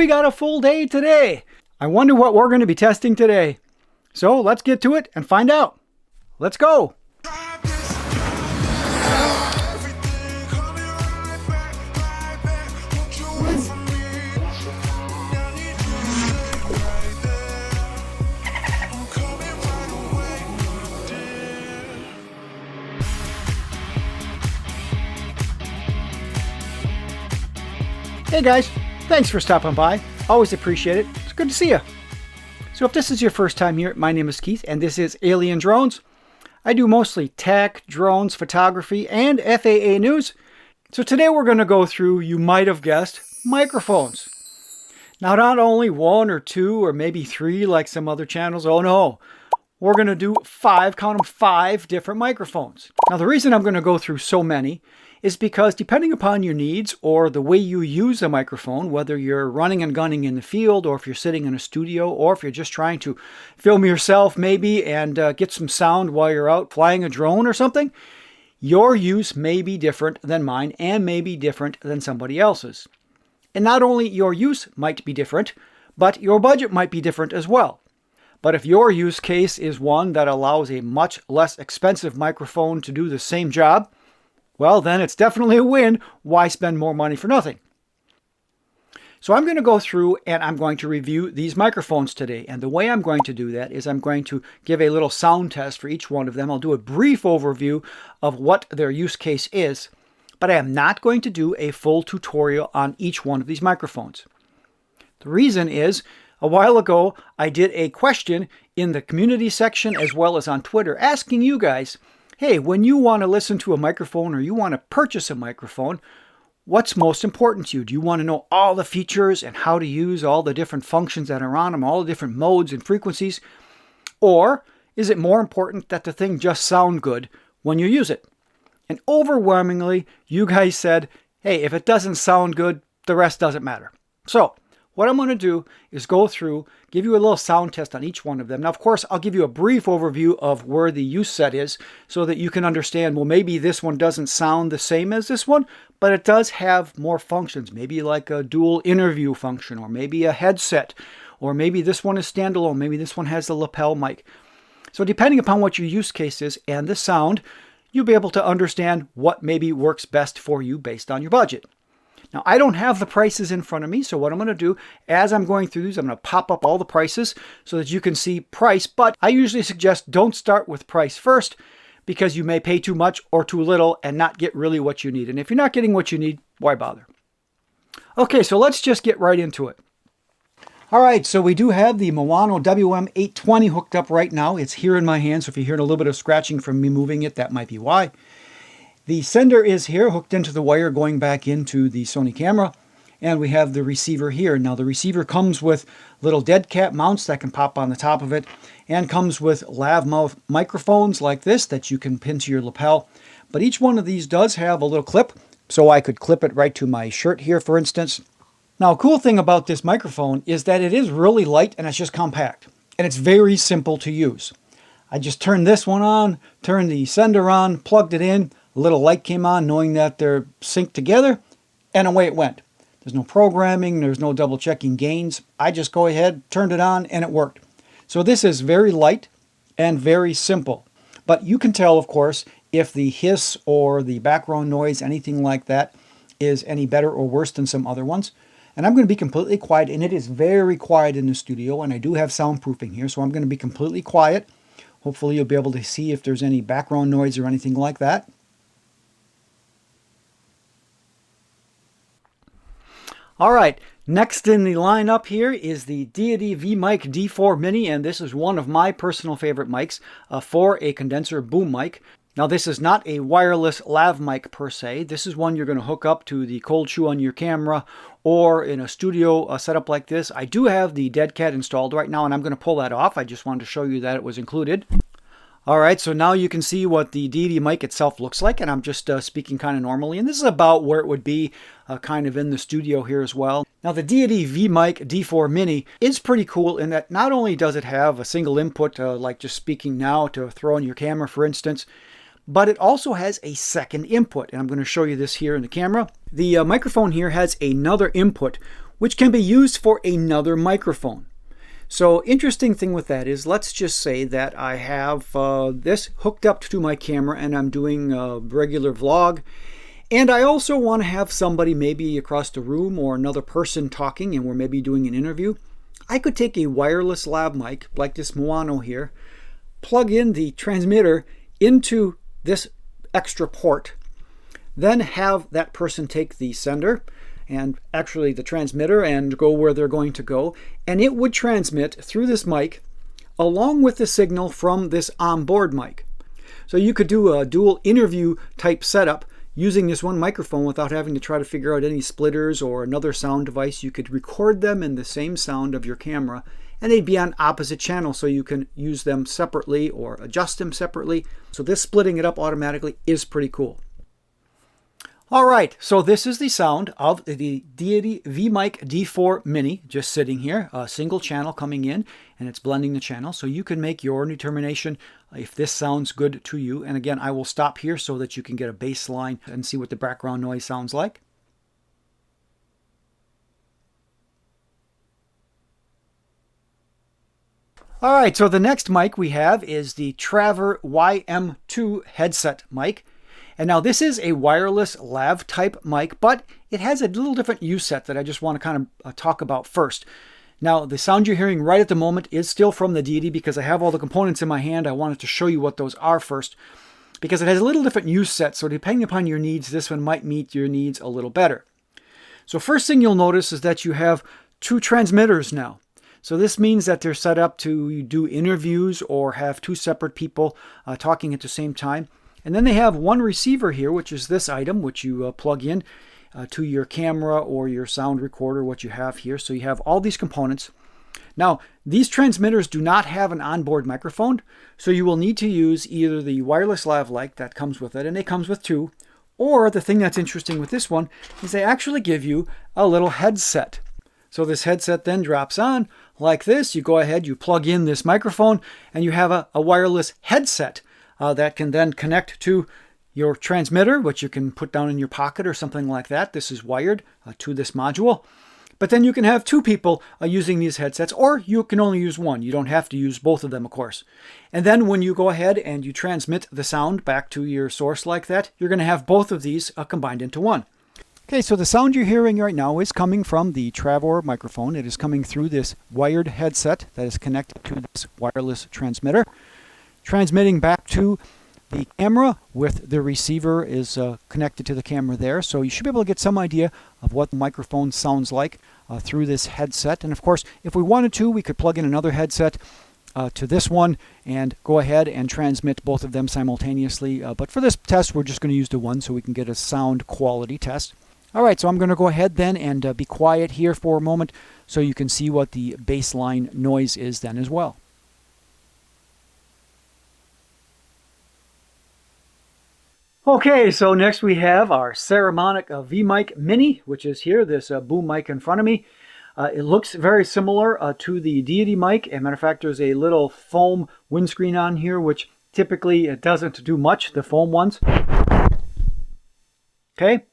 we got a full day today. I wonder what we're going to be testing today. So let's get to it and find out. Let's go. Hey guys, thanks for stopping by. Always appreciate it. It's good to see you. So if this is your first time here, my name is Keith and this is Alien Drones. I do mostly tech, drones, photography, and FAA news. So today we're going to go through, you might have guessed, microphones. Now not only one or two or maybe three like some other channels, oh no. We're going to do five, count them, 5 different microphones. Now the reason I'm going to go through so many is because depending upon your needs or the way you use a microphone, whether you're running and gunning in the field or if you're sitting in a studio or if you're just trying to film yourself maybe and get some sound while you're out flying a drone or something, your use may be different than mine and may be different than somebody else's. And not only your use might be different, but your budget might be different as well. But if your use case is one that allows a much less expensive microphone to do the same job, well, then it's definitely a win. Why spend more money for nothing? So I'm going to go through and I'm going to review these microphones today. And the way I'm going to do that is I'm going to give a little sound test for each one of them. I'll do a brief overview of what their use case is, but I am not going to do a full tutorial on each one of these microphones. The reason is, a while ago, I did a question in the community section as well as on Twitter asking you guys, hey, when you want to listen to a microphone or you want to purchase a microphone, what's most important to you? Do you want to know all the features and how to use all the different functions that are on them, all the different modes and frequencies? Or is it more important that the thing just sound good when you use it? And overwhelmingly, you guys said, hey, if it doesn't sound good, the rest doesn't matter. So what I'm going to do is go through, give you a little sound test on each one of them. Now, of course, I'll give you a brief overview of where the use set is so that you can understand, well, maybe this one doesn't sound the same as this one, but it does have more functions, maybe like a dual interview function, or maybe a headset, or maybe this one is standalone, maybe this one has a lapel mic. So depending upon what your use case is and the sound, you'll be able to understand what maybe works best for you based on your budget. Now, I don't have the prices in front of me, so what I'm going to do, as I'm going through these, I'm going to pop up all the prices so that you can see price, but I usually suggest don't start with price first because you may pay too much or too little and not get really what you need. And if you're not getting what you need, why bother? Okay, so let's just get right into it. All right, so we do have the Maono WM820 hooked up right now. It's here in my hand, so if you hear a little bit of scratching from me moving it, that might be why. The sender is here hooked into the wire going back into the Sony camera, and we have the receiver here. Now the receiver comes with little dead cat mounts that can pop on the top of it and comes with lav mouth microphones like this that you can pin to your lapel. But each one of these does have a little clip, so I could clip it right to my shirt here, for instance. Now a cool thing about this microphone is that it is really light and it's just compact, and it's very simple to use. I just turned this one on, turned the sender on, plugged it in, a little light came on knowing that they're synced together, and away it went. There's no programming, there's no double checking gains. I just go ahead, turned it on, and it worked. So this is very light and very simple. But you can tell, of course, if the hiss or the background noise, anything like that, is any better or worse than some other ones. And I'm going to be completely quiet, and it is very quiet in the studio, and I do have soundproofing here, so I'm going to be completely quiet. Hopefully you'll be able to see if there's any background noise or anything like that. All right, next in the lineup here is the Deity Vmic D4 Mini, and this is one of my personal favorite mics for a condenser boom mic. Now this is not a wireless lav mic per se. This is one you're going to hook up to the cold shoe on your camera or in a studio setup like this. I do have the dead cat installed right now, and I'm going to pull that off. I just wanted to show you that it was included. Alright, so now you can see what the Deity mic itself looks like, and I'm just speaking kind of normally, and this is about where it would be kind of in the studio here as well. Now the Deity Vmic D4 Mini is pretty cool in that not only does it have a single input, like just speaking now to throw on your camera for instance, but it also has a second input, and I'm going to show you this here in the camera. The microphone here has another input, which can be used for another microphone. So interesting thing with that is, let's just say that I have this hooked up to my camera and I'm doing a regular vlog, and I also want to have somebody maybe across the room or another person talking, and we're maybe doing an interview. I could take a wireless lav mic like this Maono here, plug in the transmitter into this extra port, then have that person take the sender and actually the transmitter and go where they're going to go, and it would transmit through this mic along with the signal from this onboard mic. So you could do a dual interview type setup using this one microphone without having to try to figure out any splitters or another sound device. You could record them in the same sound of your camera, and they'd be on opposite channels, so you can use them separately or adjust them separately. So this splitting it up automatically is pretty cool. All right, so this is the sound of the Deity Vmic D4 Mini, just sitting here, a single channel coming in, and it's blending the channel. So you can make your determination if this sounds good to you. And again, I will stop here so that you can get a baseline and see what the background noise sounds like. All right, so the next mic we have is the Travor YM2 headset mic. And now this is a wireless lav type mic, but it has a little different use set that I just want to kind of talk about first. Now the sound you're hearing right at the moment is still from the Deity, because I have all the components in my hand. I wanted to show you what those are first, because it has a little different use set. So depending upon your needs, this one might meet your needs a little better. So first thing you'll notice is that you have two transmitters now. So this means that they're set up to do interviews or have two separate people talking at the same time. And then they have one receiver here, which is this item, which you plug in to your camera or your sound recorder, what you have here. So you have all these components. Now, these transmitters do not have an onboard microphone, so you will need to use either the wireless lav mic that comes with it, and it comes with two, or the thing that's interesting with this one is they actually give you a little headset. So this headset then drops on like this. You go ahead, you plug in this microphone, and you have a wireless headset that can then connect to your transmitter, which you can put down in your pocket or something like that. This is wired to this module. But then you can have two people using these headsets, or you can only use one. You don't have to use both of them, of course. And then when you go ahead and you transmit the sound back to your source like that, you're going to have both of these combined into one. Okay, so the sound you're hearing right now is coming from the Travor microphone. It is coming through this wired headset that is connected to this wireless transmitter, transmitting back to the camera with the receiver is connected to the camera there. So you should be able to get some idea of what the microphone sounds like through this headset. And of course, if we wanted to, we could plug in another headset to this one and go ahead and transmit both of them simultaneously. But for this test, we're just going to use the one so we can get a sound quality test. All right, so I'm going to go ahead then and be quiet here for a moment so you can see what the baseline noise is then as well. Okay, so next we have our Saramonic Vmic Mini, which is here, this boom mic in front of me. It looks very similar to the Deity mic. As a matter of fact, there's a little foam windscreen on here, which typically it doesn't do much, the foam ones. Okay,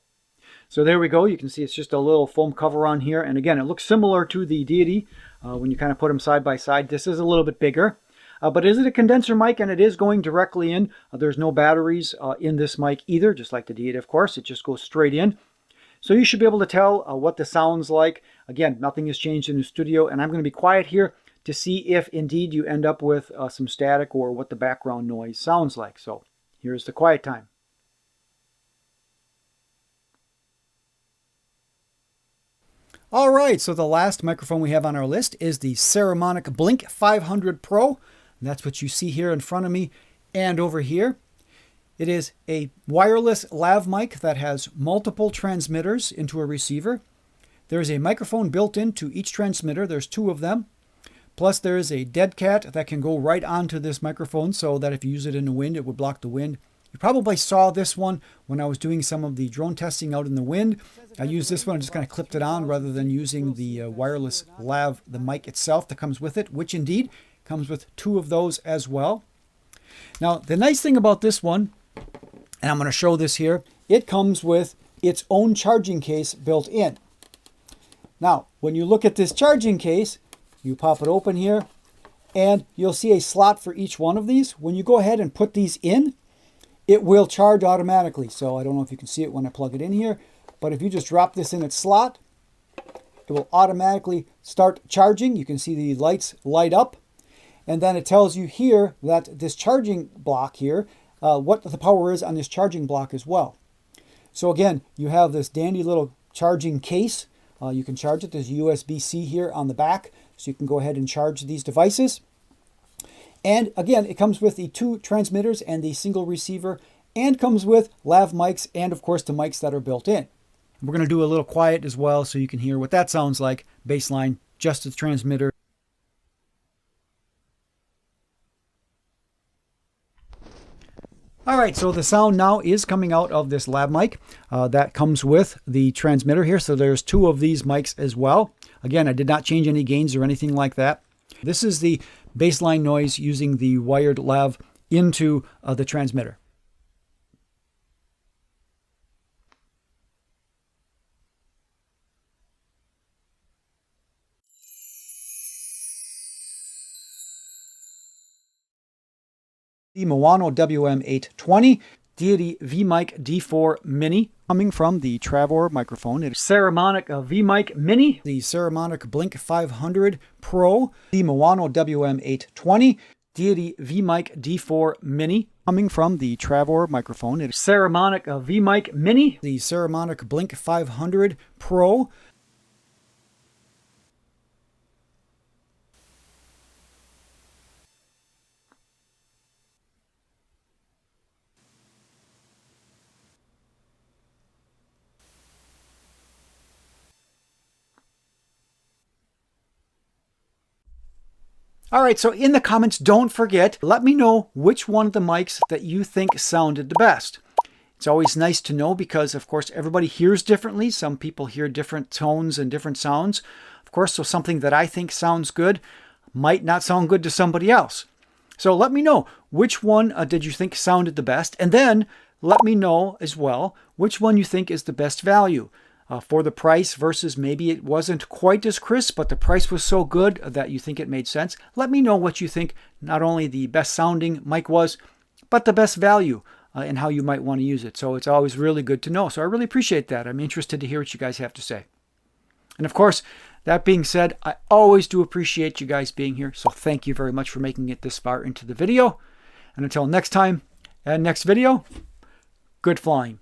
so there we go. You can see it's just a little foam cover on here. And again, it looks similar to the Deity when you kind of put them side by side. This is a little bit bigger. But is it a condenser mic? And it is going directly in. There's no batteries in this mic either, just like the Deity, of course. It just goes straight in. So you should be able to tell what this sounds like. Again, nothing has changed in the studio, and I'm going to be quiet here to see if indeed you end up with some static or what the background noise sounds like. So here's the quiet time. All right, so the last microphone we have on our list is the Saramonic Blink500 Pro. That's what you see here in front of me and over here. It is a wireless lav mic that has multiple transmitters into a receiver. There's a microphone built into each transmitter. There's two of them. Plus there is a dead cat that can go right onto this microphone so that if you use it in the wind, it would block the wind. You probably saw this one when I was doing some of the drone testing out in the wind. I used this one and just kind of clipped it on rather than using the wireless lav, the mic itself that comes with it, which indeed comes with two of those as well. Now, the nice thing about this one, and I'm going to show this here, it comes with its own charging case built in. Now, when you look at this charging case, you pop it open here, and you'll see a slot for each one of these. When you go ahead and put these in, it will charge automatically. So I don't know if you can see it when I plug it in here, but if you just drop this in its slot, it will automatically start charging. You can see the lights light up, and then it tells you here that this charging block here, what the power is on this charging block as well. So again, you have this dandy little charging case. You can charge it. There's USB-C here on the back, so you can go ahead and charge these devices. And again, it comes with the 2 transmitters and the single receiver, and comes with lav mics and of course the mics that are built in. We're going to do a little quiet as well so you can hear what that sounds like. Baseline, just the transmitter. All right, so the sound now is coming out of this lav mic that comes with the transmitter here. So there's 2 of these mics as well. Again, I did not change any gains or anything like that. This is the baseline noise using the wired lav into the transmitter. The Maono WM820, Deity Vmic D4 Mini, coming from the Travor microphone. It's Saramonic Vmic Mini, the Saramonic Blink500 Pro, the Maono WM820, Deity Vmic D4 Mini, coming from the Travor microphone. It's Saramonic Vmic Mini, the Saramonic Blink500 Pro. All right, so in the comments, don't forget, let me know which one of the mics that you think sounded the best. It's always nice to know because, of course, everybody hears differently. Some people hear different tones and different sounds. Of course, so something that I think sounds good might not sound good to somebody else. So let me know which one did you think sounded the best, and then let me know as well which one you think is the best value. For the price versus maybe it wasn't quite as crisp, but the price was so good that you think it made sense. Let me know what you think not only the best sounding mic was, but the best value and how you might want to use it. So it's always really good to know. So I really appreciate that. I'm interested to hear what you guys have to say. And of course, that being said, I always do appreciate you guys being here. So thank you very much for making it this far into the video. And until next time and next video, good flying.